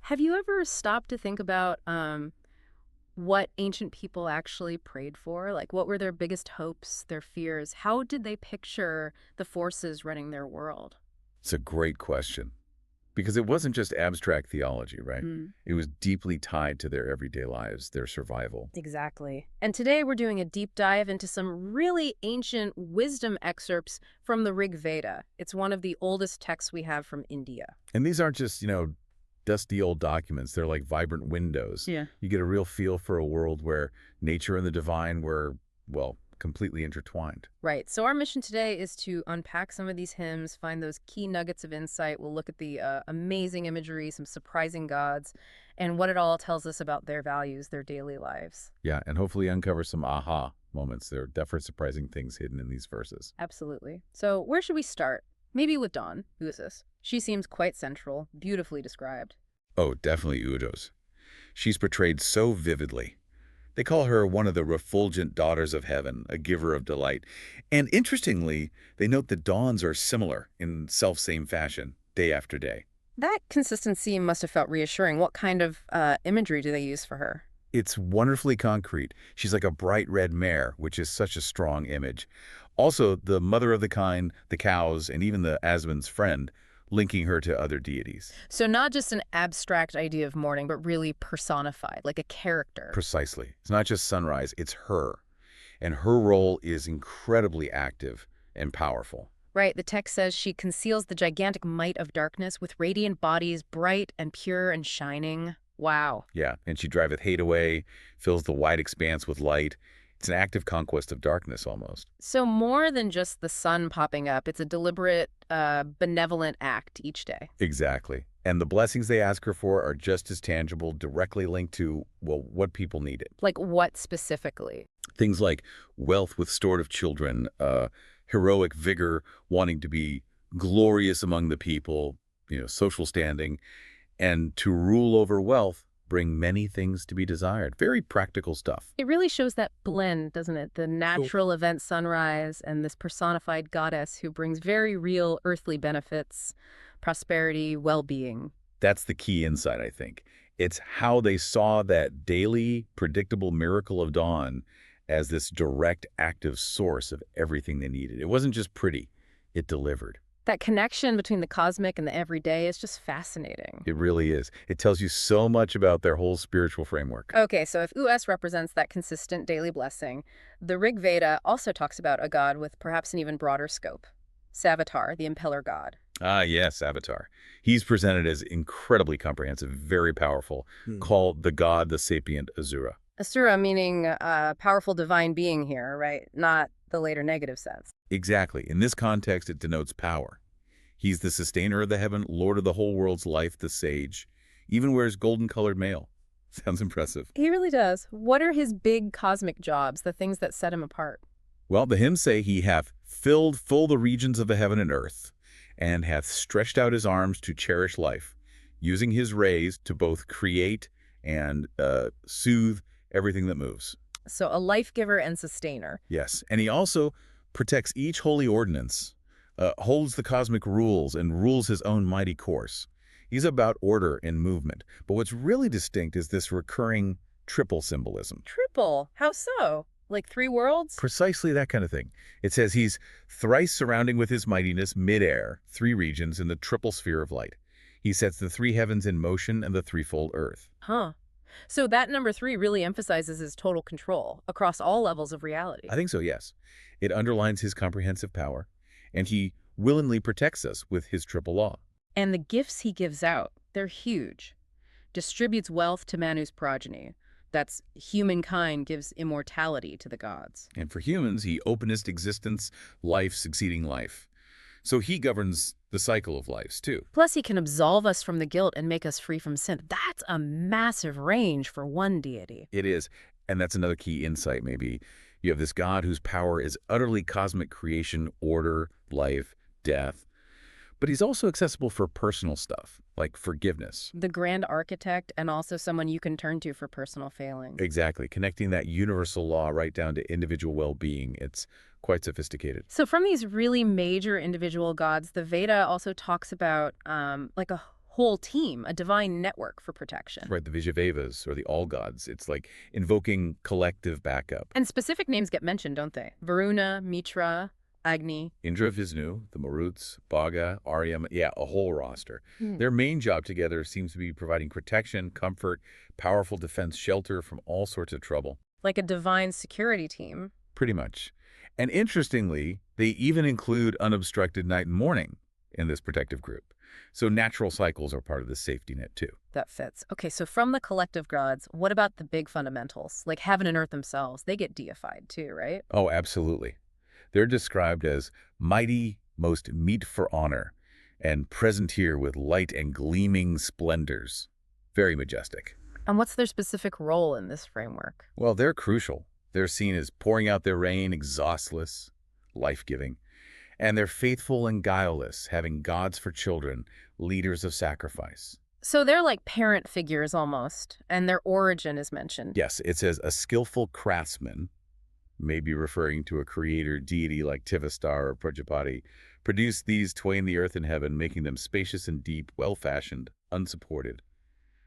Have you ever stopped to think about what ancient people actually prayed for? Like, what were their biggest hopes, their fears? How did they picture the forces running their world? It's a great question because it wasn't just abstract theology, right? Mm, It was deeply tied to their everyday lives, their survival. exactly. And today we're doing a deep dive into some really ancient wisdom excerpts from the Rig Veda. It's one of the oldest texts we have from India. And these aren't just, dusty old documents. They're like vibrant windows. Yeah. You get a real feel for a world where nature and the divine were, well, completely intertwined. Right. So our mission today is to unpack some of these hymns, find those key nuggets of insight. We'll look at the amazing imagery, some surprising gods, and what it all tells us about their values, their daily lives. Yeah, and hopefully uncover some aha moments. There are definitely surprising things hidden in these verses. Absolutely. So where should we start? Maybe with Dawn. Who is this? She seems quite central, beautifully described. Oh, definitely Udo's. She's portrayed so vividly. They call her one of the refulgent daughters of heaven, a giver of delight. And interestingly, they note that dawns are similar in self-same fashion, day after day. That consistency must have felt reassuring. What kind of imagery do they use for her? It's wonderfully concrete. She's like a bright red mare, which is such a strong image. Also, the mother of the kind, the cows, and even the asman's friend, linking her to other deities. So not just an abstract idea of mourning, but really personified, like a character. Precisely. It's not just sunrise, it's her. And her role is incredibly active and powerful. Right, the text says she conceals the gigantic might of darkness with radiant bodies, bright and pure and shining. Wow. Yeah, and she driveth hate away, fills the wide expanse with light. It's an active conquest of darkness almost. So more than just the sun popping up, it's a deliberate, benevolent act each day. Exactly. And the blessings they ask her for are just as tangible, directly linked to, well, what people needed. Like what specifically? Things like wealth with stored of children, heroic vigor, wanting to be glorious among the people, social standing, and to rule over wealth, bring many things to be desired. Very practical stuff. It really shows that blend, doesn't it? The natural event sunrise and this personified goddess who brings very real earthly benefits, prosperity, well-being. That's the key insight, I think. It's how they saw that daily, predictable miracle of dawn as this direct, active source of everything they needed. It wasn't just pretty, it delivered. That connection between the cosmic and the everyday is just fascinating. It really is. It tells you so much about their whole spiritual framework. Okay, so if US represents that consistent daily blessing, the Rig Veda also talks about a god with perhaps an even broader scope. Savitar, the impeller god. Ah, yes, Avatar. He's presented as incredibly comprehensive, very powerful, called the god, the sapient Azura. Asura meaning powerful divine being here, right? Not the later negative sense. Exactly. In this context, it denotes power. He's the sustainer of the heaven, lord of the whole world's life, the sage. Even wears golden-colored mail. Sounds impressive. He really does. What are his big cosmic jobs, the things that set him apart? Well, the hymns say he hath filled full the regions of the heaven and earth, and hath stretched out his arms to cherish life, using his rays to both create and soothe everything that moves. So a life giver and sustainer. Yes, and he also protects each holy ordinance, holds the cosmic rules, and rules his own mighty course. He's about order and movement. But what's really distinct is this recurring triple symbolism. Triple. How so? Like three worlds? Precisely that kind of thing. It says he's thrice surrounding with his mightiness midair, three regions in the triple sphere of light. He sets the three heavens in motion and the threefold earth. Huh. So that number three really emphasizes his total control across all levels of reality. I think so, yes. It underlines his comprehensive power, and he willingly protects us with his triple law. And the gifts he gives out, they're huge. Distributes wealth to Manu's progeny. That's humankind gives immortality to the gods. And for humans, he openest existence, life succeeding life. So he governs the cycle of lives, too. Plus, he can absolve us from the guilt and make us free from sin. That's a massive range for one deity. It is. And that's another key insight, maybe. You have this God whose power is utterly cosmic creation, order, life, death. But he's also accessible for personal stuff, like forgiveness. The grand architect and also someone you can turn to for personal failing. Exactly. Connecting that universal law right down to individual well-being. It's quite sophisticated. So from these really major individual gods, the Veda also talks about like a whole team, a divine network for protection. Right, the Vijayavas or the all gods. It's like invoking collective backup. And specific names get mentioned, don't they? Varuna, Mitra, Agni. Indra, Vishnu, the Maruts, Bhaga, Aryam, yeah, a whole roster. Their main job together seems to be providing protection, comfort, powerful defense, shelter from all sorts of trouble. Like a divine security team. Pretty much. And interestingly, they even include unobstructed night and morning in this protective group. So natural cycles are part of the safety net too. That fits. Okay, so from the collective gods, what about the big fundamentals, like heaven and earth themselves? They get deified too, right? Oh, absolutely. They're described as mighty, most meet for honor, and present here with light and gleaming splendors. Very majestic. And what's their specific role in this framework? Well, they're crucial. They're seen as pouring out their rain, exhaustless, life-giving. And they're faithful and guileless, having gods for children, leaders of sacrifice. So they're like parent figures almost, and their origin is mentioned. Yes, it says a skillful craftsman, maybe referring to a creator deity like Tivastar or Prajapati, produced these twain the earth and heaven, making them spacious and deep, well-fashioned, unsupported.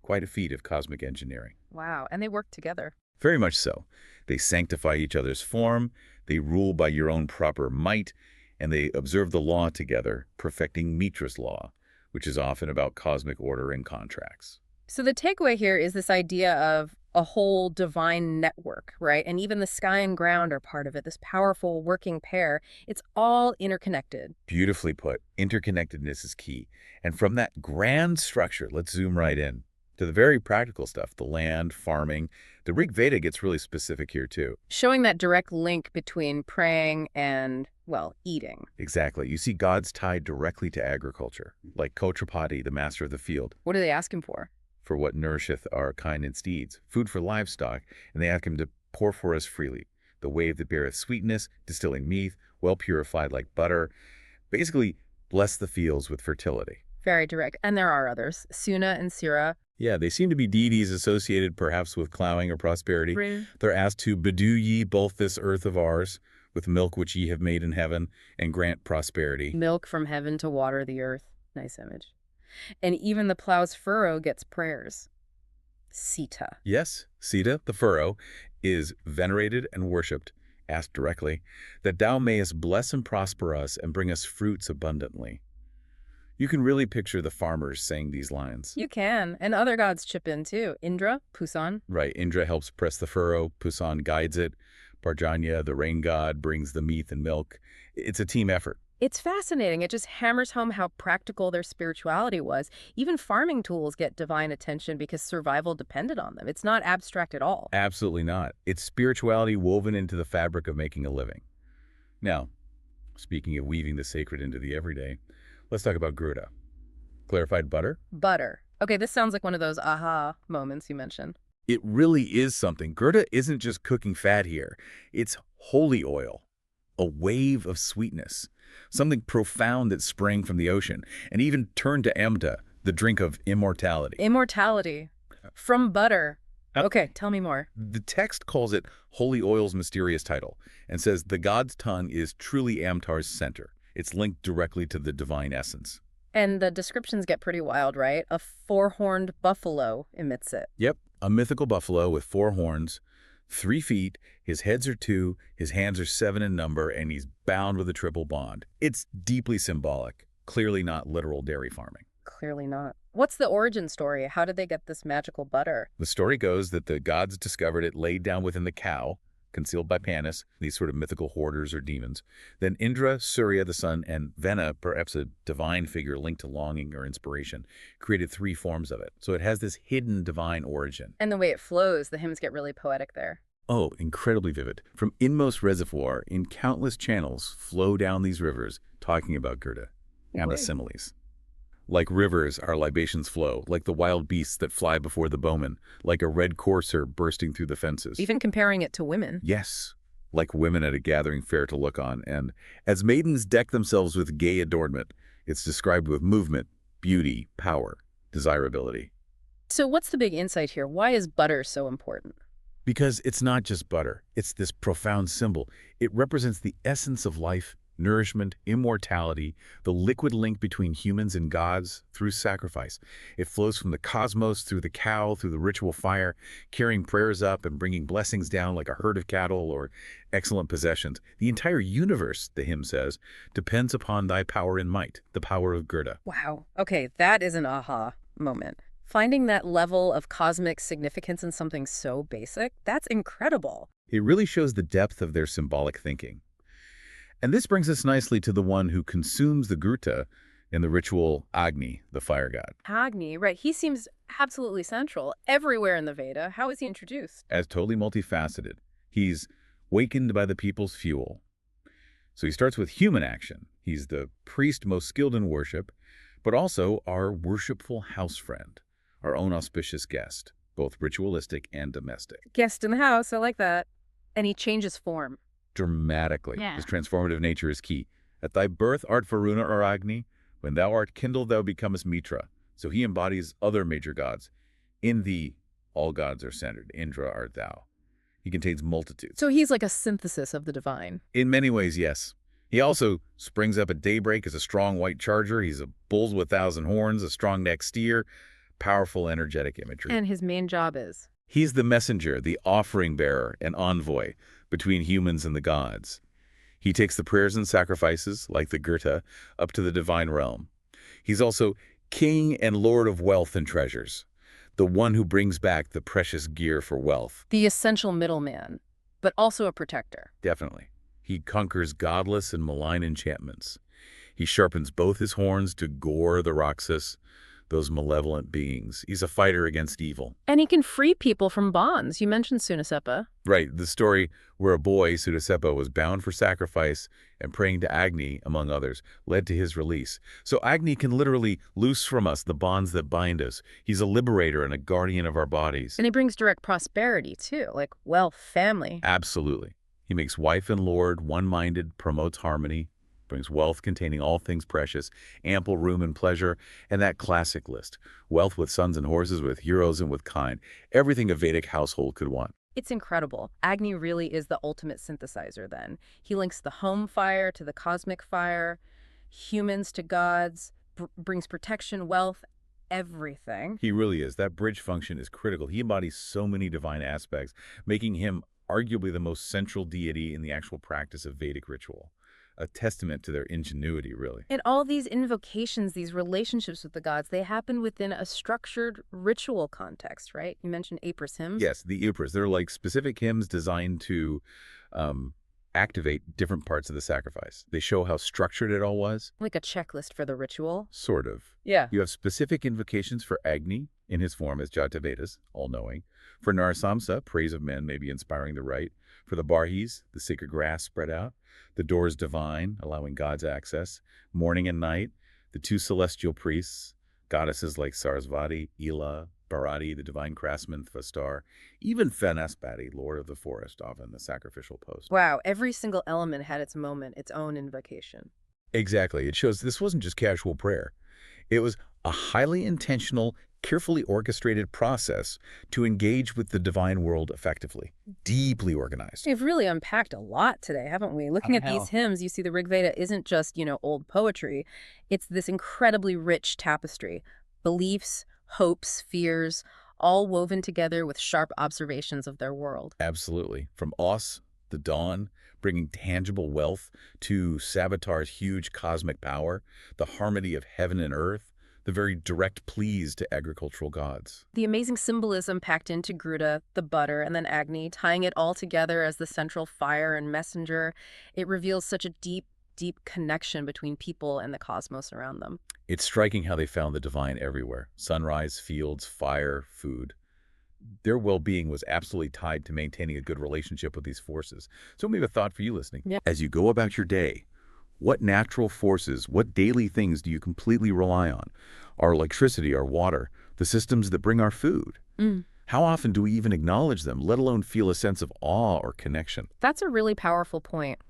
Quite a feat of cosmic engineering. Wow, and they work together. Very much so. They sanctify each other's form, they rule by your own proper might, and they observe the law together, perfecting Mitra's law, which is often about cosmic order and contracts. So the takeaway here is this idea of a whole divine network, right? And even the sky and ground are part of it, this powerful working pair. It's all interconnected. Beautifully put. Interconnectedness is key. And from that grand structure, let's zoom right in to the very practical stuff, the land, farming. The Rig Veda gets really specific here too. Showing that direct link between praying and, well, eating. Exactly. You see gods tied directly to agriculture, like Kotrapati, the master of the field, What do they ask him for? for what nourisheth our kine and steeds, food for livestock, and they ask him to pour for us freely, the wave that beareth sweetness, distilling mead, well purified like butter. Basically, bless the fields with fertility. Very direct. And there are others, Suna and Sira. Yeah, they seem to be deities associated perhaps with plowing or prosperity. Right. They're asked to bedew ye both this earth of ours with milk which ye have made in heaven, and grant prosperity. Milk from heaven to water the earth. Nice image. And even the plow's furrow gets prayers. Sita. Yes, Sita, the furrow, is venerated and worshipped, asked directly, that thou mayest bless and prosper us and bring us fruits abundantly. You can really picture the farmers saying these lines. You can. And other gods chip in too. Indra, Pusan. Right, Indra helps press the furrow, Pusan guides it, Parjanya, the rain god, brings the meat and milk. It's a team effort. It's fascinating. It just hammers home how practical their spirituality was. Even farming tools get divine attention because survival depended on them. It's not abstract at all. Absolutely not. It's spirituality woven into the fabric of making a living. Now, speaking of weaving the sacred into the everyday, let's talk about Gruda. Clarified butter? Butter. Okay, this sounds like one of those aha moments you mentioned. It really is something. Gruda isn't just cooking fat here. It's holy oil, a wave of sweetness, something profound that sprang from the ocean, and even turned to Amta, the drink of immortality. Immortality. From butter. Okay, tell me more. The text calls it holy oil's mysterious title and says the god's tongue is truly Amtar's center. It's linked directly to the divine essence. And the descriptions get pretty wild, right? A four-horned buffalo emits it. Yep, a mythical buffalo with 4 horns, 3 feet, his heads are 2, his hands are 7 in number, and he's bound with a triple bond. It's deeply symbolic, clearly not literal dairy farming. Clearly not. What's the origin story? How did they get this magical butter? The story goes that the gods discovered it laid down within the cow, concealed by Panis, these sort of mythical hoarders or demons. Then Indra, Surya, the sun, and Vena, perhaps a divine figure linked to longing or inspiration, created 3 forms of it. So it has this hidden divine origin. And the way it flows, the hymns get really poetic there. Oh, incredibly vivid. From inmost reservoir, in countless channels, flow down these rivers, talking about Gerda and the similes. Like rivers, our libations flow, like the wild beasts that fly before the bowmen, like a red courser bursting through the fences. Even comparing it to women. Yes, like women at a gathering fair to look on. And as maidens deck themselves with gay adornment, it's described with movement, beauty, power, desirability. So what's the big insight here? Why is butter so important? Because it's not just butter. It's this profound symbol. It represents the essence of life nourishment, immortality, the liquid link between humans and gods through sacrifice. It flows from the cosmos through the cow, through the ritual fire, carrying prayers up and bringing blessings down like a herd of cattle or excellent possessions. The entire universe, the hymn says, depends upon thy power and might, the power of Gerda. Wow. Okay, that is an aha moment. Finding that level of cosmic significance in something so basic, that's incredible. It really shows the depth of their symbolic thinking. And this brings us nicely to the one who consumes the Gurta in the ritual Agni, the fire god. Agni, right, he seems absolutely central everywhere in the Veda. How is he introduced? As totally multifaceted. He's wakened by the people's fuel. So he starts with human action. He's the priest most skilled in worship, but also our worshipful house friend, our own auspicious guest, both ritualistic and domestic. Guest in the house, I like that. And he changes form. Dramatically. Yeah. His transformative nature is key. At thy birth art Varuna or Agni. When thou art kindled, thou becomest Mitra. So he embodies other major gods. In thee, all gods are centered. Indra art thou. He contains multitudes. So he's like a synthesis of the divine. In many ways, yes. He also springs up at daybreak as a strong white charger. He's a bull with 1,000 horns, a strong-necked steer, powerful, energetic imagery. And his main job is? He's the messenger, the offering bearer, and envoy between humans and the gods. He takes the prayers and sacrifices, like the Gurta, up to the divine realm. He's also king and lord of wealth and treasures, the one who brings back the precious gear for wealth. The essential middleman, but also a protector. Definitely. He conquers godless and malign enchantments. He sharpens both his horns to gore the Rakshas, those malevolent beings. He's a fighter against evil. And he can free people from bonds. You mentioned Sunaseppa. Right, the story where a boy, Sudaseppa, was bound for sacrifice and praying to Agni, among others, led to his release. So Agni can literally loose from us the bonds that bind us. He's a liberator and a guardian of our bodies. And he brings direct prosperity, too, like wealth, family. Absolutely. He makes wife and lord one-minded, promotes harmony, brings wealth containing all things precious, ample room and pleasure, and that classic list, wealth with sons and horses, with heroes and with kind, everything a Vedic household could want. It's incredible. Agni really is the ultimate synthesizer then. He links the home fire to the cosmic fire, humans to gods, brings protection, wealth, everything. He really is. That bridge function is critical. He embodies so many divine aspects, making him arguably the most central deity in the actual practice of Vedic ritual. A testament to their ingenuity, really. And all these invocations, these relationships with the gods, they happen within a structured ritual context, right? You mentioned Apris hymns. Yes, the Upras. They're like specific hymns designed to activate different parts of the sacrifice. They show how structured it all was. Like a checklist for the ritual. Sort of. Yeah. You have specific invocations for Agni in his form as Jatavedas, all-knowing. For Narasamsa, praise of men, maybe inspiring the right. For the Barhis, the sacred grass spread out. The doors divine, allowing God's access. Morning and night, the two celestial priests, goddesses like Sarasvati, Ila, Bharati, the divine craftsman, Thvastar, even Fenaspati, lord of the forest, often the sacrificial post. Wow, every single element had its moment, its own invocation. Exactly. It shows this wasn't just casual prayer. It was a highly intentional, carefully orchestrated process to engage with the divine world effectively, deeply organized. We've really unpacked a lot today, haven't we? Looking at these hymns, you see the Rig Veda isn't just, old poetry. It's this incredibly rich tapestry. Beliefs, hopes, fears, all woven together with sharp observations of their world. Absolutely. From Os, the dawn, bringing tangible wealth, to Savitar's huge cosmic power, the harmony of heaven and earth, the very direct pleas to agricultural gods. The amazing symbolism packed into Gruda, the butter, and then Agni, tying it all together as the central fire and messenger, it reveals such a deep, deep connection between people and the cosmos around them. It's striking how they found the divine everywhere. Sunrise, fields, fire, food. Their well-being was absolutely tied to maintaining a good relationship with these forces. So maybe a thought for you listening. Yeah. As you go about your day, what natural forces, what daily things do you completely rely on? Our electricity, our water, the systems that bring our food. How often do we even acknowledge them, let alone feel a sense of awe or connection? That's a really powerful point.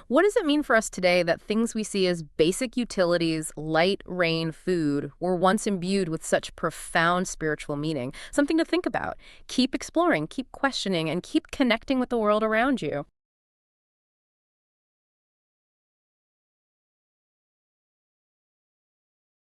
What does it mean for us today that things we see as basic utilities, light, rain, food, were once imbued with such profound spiritual meaning? Something to think about. Keep exploring, keep questioning, and keep connecting with the world around you.